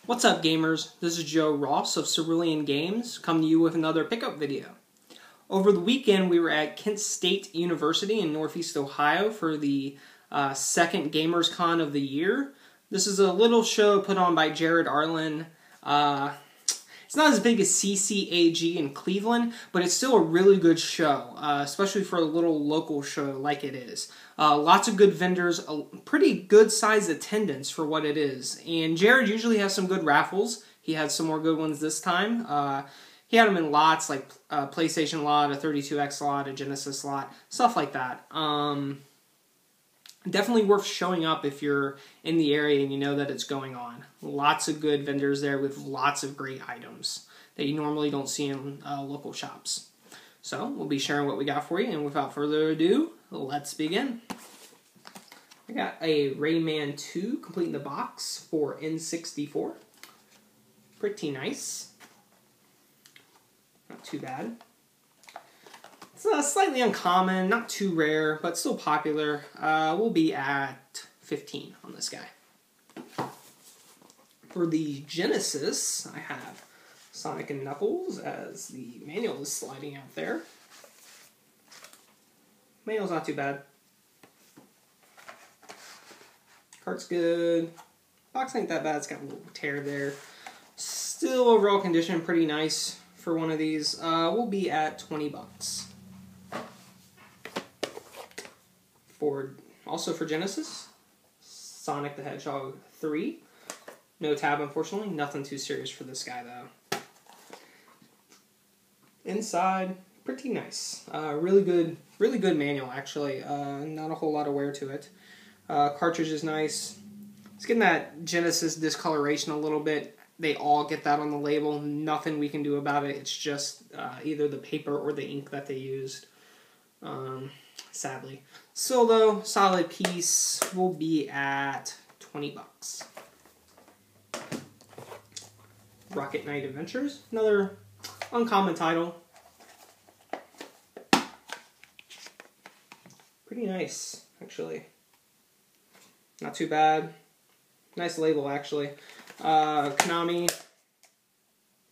What's up, gamers? This is Joe Ross of Cerulean Games, coming to you with another pickup video. Over the weekend, we were at Kent State University in Northeast Ohio for the second GamersCon of the year. This is a little show put on by Jared Arlen. It's not as big as CCAG in Cleveland, but it's still a really good show, especially for a little local show like it is. Lots of good vendors, a pretty good sized attendance for what it is. And Jared usually has some good raffles. He had some more good ones this time. He had them in lots, like a PlayStation lot, a 32X lot, a Genesis lot, stuff like that. Definitely worth showing up if you're in the area and you know that it's going on. Lots of good vendors there with lots of great items that you normally don't see in local shops. So we'll be sharing what we got for you, and without further ado, let's begin. I got a Rayman 2 completing the box for N64. Pretty nice. Not too bad. It's slightly uncommon, not too rare, but still popular. We'll be at 15 on this guy. For the Genesis, I have Sonic and Knuckles, as the manual is sliding out there. Manual's not too bad. Cart's good. Box ain't that bad, it's got a little tear there. Still, overall condition, pretty nice for one of these. We'll be at 20 bucks. Also for Genesis, Sonic the Hedgehog 3. No tab, unfortunately. Nothing too serious for this guy, though. Inside, pretty nice. Really good manual, actually. Not a whole lot of wear to it. Cartridge is nice. It's getting that Genesis discoloration a little bit. They all get that on the label. Nothing we can do about it. It's just either the paper or the ink that they used. Sadly. Still though, solid piece. Will be at 20 bucks. Rocket Knight Adventures. Another uncommon title. Pretty nice, actually. Not too bad. Nice label, actually. Konami.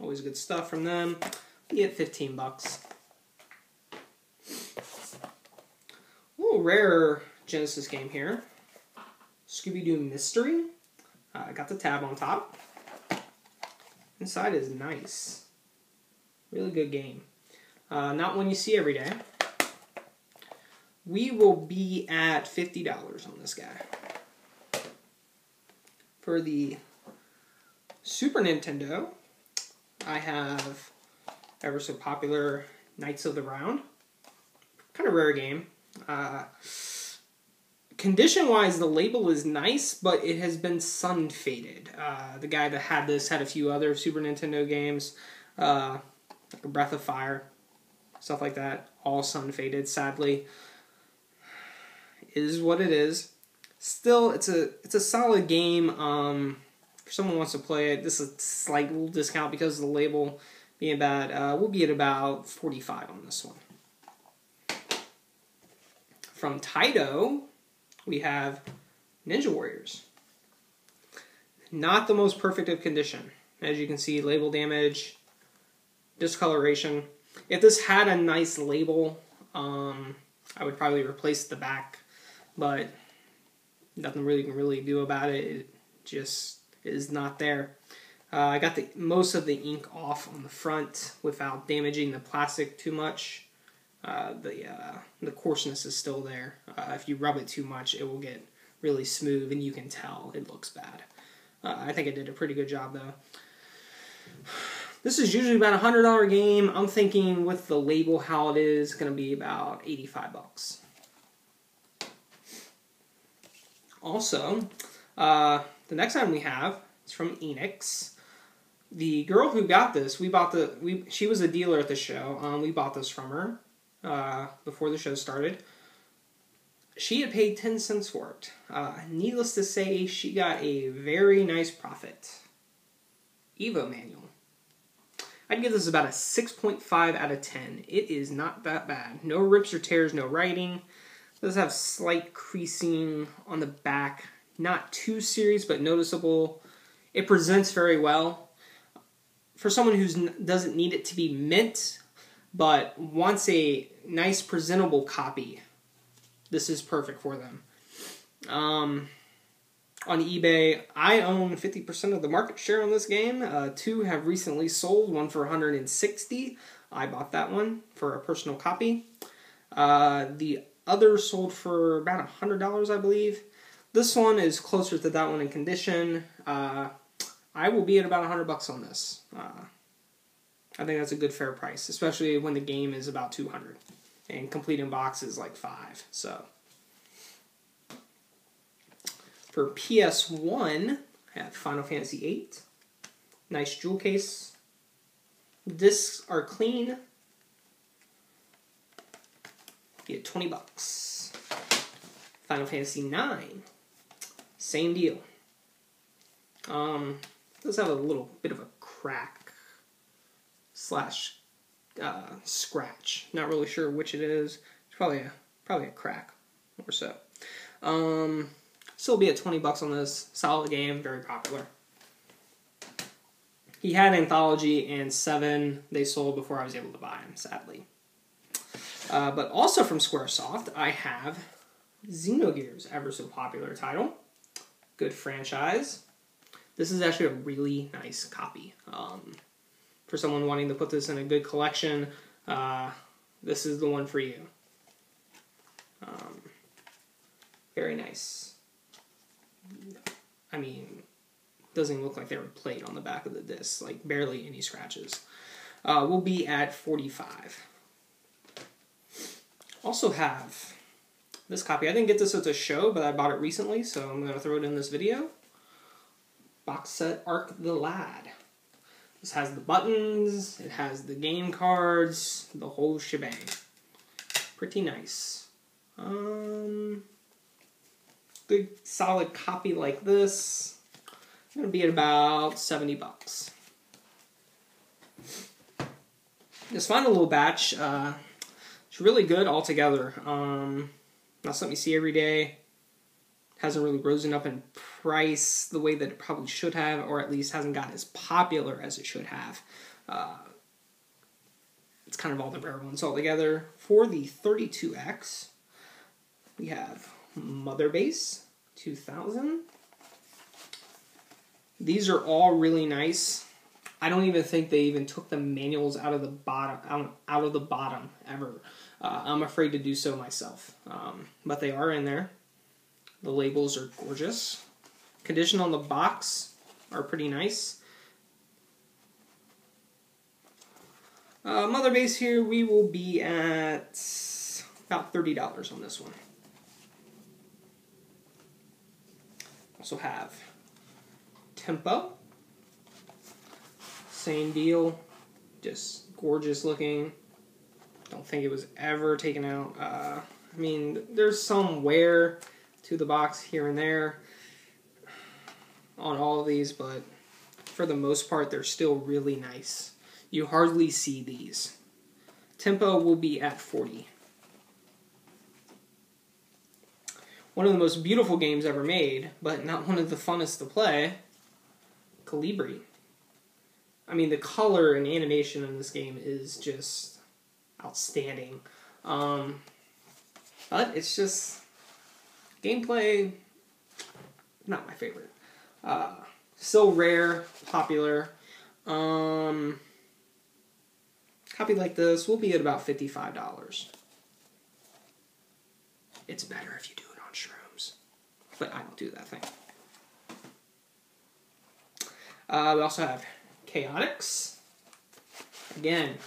Always good stuff from them. Be at 15 bucks. Rare Genesis game here. Scooby-Doo Mystery. Got the tab on top. Inside is nice. Really good game. Not one you see every day. We will be at $50 on this guy. For the Super Nintendo, I have ever so popular Knights of the Round. Kind of rare game. Condition-wise, the label is nice, but it has been sun-faded. The guy that had this had a few other Super Nintendo games, like a Breath of Fire, stuff like that, all sun-faded, sadly. It is what it is. Still, it's a solid game. If someone wants to play it, this is a slight little discount because of the label being bad. We'll be at about 45 on this one. From Taito, we have Ninja Warriors. Not the most perfect of condition. As you can see, label damage, discoloration. If this had a nice label, I would probably replace the back, but nothing really can really do about it. It just is not there. I got most of the ink off on the front without damaging the plastic too much. The coarseness is still there. If you rub it too much, it will get really smooth, and you can tell it looks bad. I think it did a pretty good job, though. This is usually about a $100 game. I'm thinking with the label how it is, it's going to be about 85 bucks. Also, the next item we have is from Enix. The girl who got this, she was a dealer at the show. We bought this from her. Before the show started. She had paid 10 cents for it. Needless to say, she got a very nice profit. Evo manual. I'd give this about a 6.5 out of 10. It is not that bad. No rips or tears, no writing. It does have slight creasing on the back. Not too serious, but noticeable. It presents very well. For someone who doesn't need it to be mint, but wants a nice presentable copy, this is perfect for them. On eBay, I own 50% of the market share on this game. 2 have recently sold, one for $160. I bought that one for a personal copy. The other sold for about $100, I believe. This one is closer to that one in condition. I will be at about $100 on this. I think that's a good fair price, especially when the game is about $200 and complete in box is like $5. So for PS1, I have Final Fantasy VIII. Nice jewel case. Discs are clean. Be at $20. Final Fantasy IX. Same deal. Does have a little bit of a crack slash scratch. Not really sure which it is. It's probably a crack or so. Still be at $20 on this. Solid game, very popular. He had Anthology and 7. They sold before I was able to buy them, sadly. But also from Squaresoft, I have Xenogears, ever so popular title. Good franchise. This is actually a really nice copy. For someone wanting to put this in a good collection, this is the one for you. Very nice. I mean, doesn't look like they were played on the back of the disc. Like, barely any scratches. We'll be at $45. Also have this copy. I didn't get this at the show, but I bought it recently, so I'm going to throw it in this video. Box set Arc the Lad. This has the buttons, it has the game cards, the whole shebang. Pretty nice. Good solid copy like this. It's going to be at about $70. This final little batch, it's really good altogether. Not something you see every day. Hasn't really risen up in price the way that it probably should have, or at least hasn't gotten as popular as it should have. It's kind of all the rare ones all together. For the 32X, we have Mother Base 2000. These are all really nice. I don't even think they even took the manuals out of the bottom ever. I'm afraid to do so myself, but they are in there. The labels are gorgeous. Condition on the box are pretty nice. Mother Base here, we will be at about $30 on this one. Also have Tempo. Same deal. Just gorgeous looking. Don't think it was ever taken out. I mean, there's some wear to the box here and there on all of these, but for the most part, they're still really nice. You hardly see these. Tempo will be at $40. One of the most beautiful games ever made, but not one of the funnest to play, Calibri. I mean, the color and animation in this game is just outstanding. But it's just gameplay, not my favorite. Still rare, popular. Copy like this will be at about $55. It's better if you do it on shrooms, but I don't do that thing. We also have Chaotix. Again,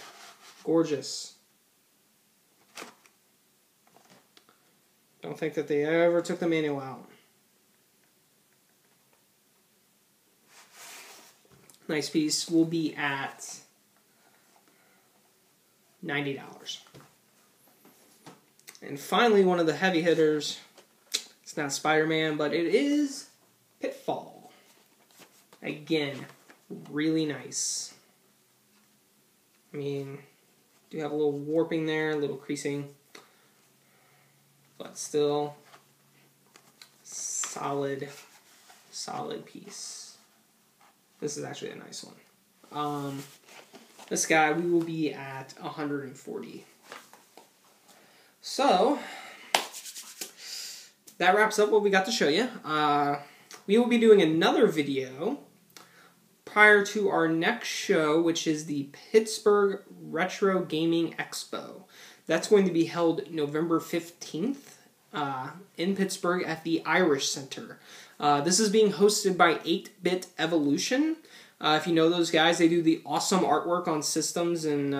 gorgeous. Don't think that they ever took the manual out. Nice piece. Will be at $90. And finally, one of the heavy hitters. It's not Spider-Man, but it is Pitfall. Again, really nice. I mean, do have a little warping there, a little creasing, but still solid piece. This is actually a nice one. This guy, we will be at 140. So, that wraps up what we got to show you. We will be doing another video prior to our next show, which is the Pittsburgh Retro Gaming Expo. That's going to be held November 15th in Pittsburgh at the Irish Center. This is being hosted by 8-Bit Evolution. If you know those guys, they do the awesome artwork on systems and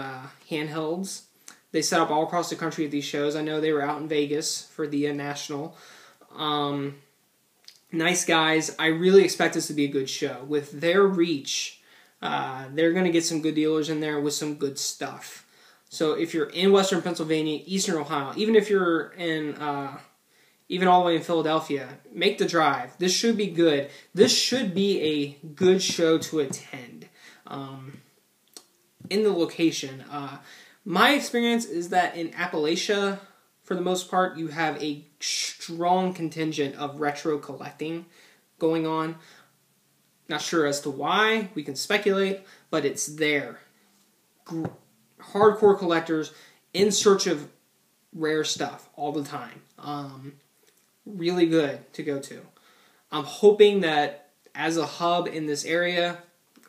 handhelds. They set up all across the country at these shows. I know they were out in Vegas for the National. Nice guys. I really expect this to be a good show. With their reach, they're going to get some good dealers in there with some good stuff. So if you're in Western Pennsylvania, Eastern Ohio, even if you're in, even all the way in Philadelphia, make the drive. This should be good. This should be a good show to attend. In the location, my experience is that in Appalachia, for the most part, you have a strong contingent of retro collecting going on. Not sure as to why. We can speculate, but it's there. Hardcore collectors in search of rare stuff all the time. Really good to go to. I'm hoping that as a hub in this area,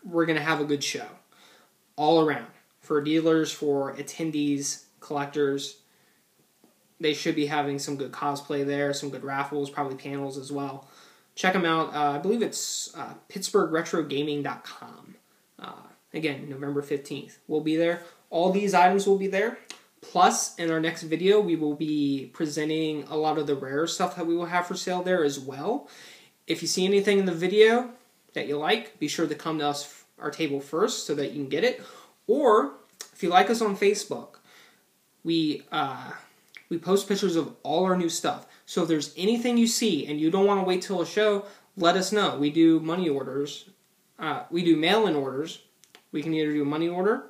we're going to have a good show. All around. For dealers, for attendees, collectors. They should be having some good cosplay there, some good raffles, probably panels as well. Check them out. I believe it's PittsburghRetroGaming.com. Again, November 15th. We'll be there. All these items will be there. Plus, in our next video, we will be presenting a lot of the rare stuff that we will have for sale there as well. If you see anything in the video that you like, be sure to come to us, our table first, so that you can get it. Or, if you like us on Facebook, we post pictures of all our new stuff. So if there's anything you see and you don't want to wait till a show, let us know. We do money orders. We do mail-in orders. We can either do a money order,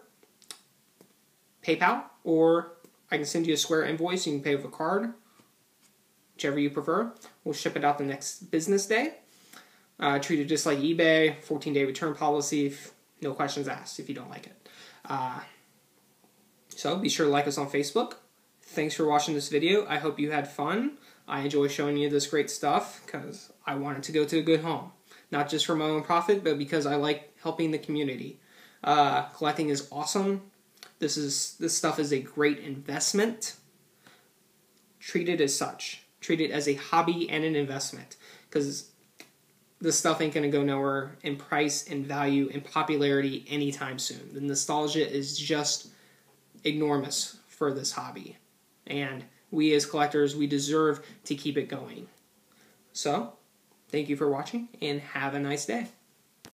PayPal, or I can send you a Square invoice. You can pay with a card, whichever you prefer. We'll ship it out the next business day. Treat it just like eBay, 14-day return policy, no questions asked if you don't like it. So be sure to like us on Facebook. Thanks for watching this video. I hope you had fun. I enjoy showing you this great stuff because I want it to go to a good home. Not just for my own profit, but because I like helping the community. Collecting is awesome. This stuff is a great investment. Treat it as such. Treat it as a hobby and an investment. Because this stuff ain't going to go nowhere in price, in value, in popularity anytime soon. The nostalgia is just enormous for this hobby. And we as collectors, we deserve to keep it going. So, thank you for watching and have a nice day.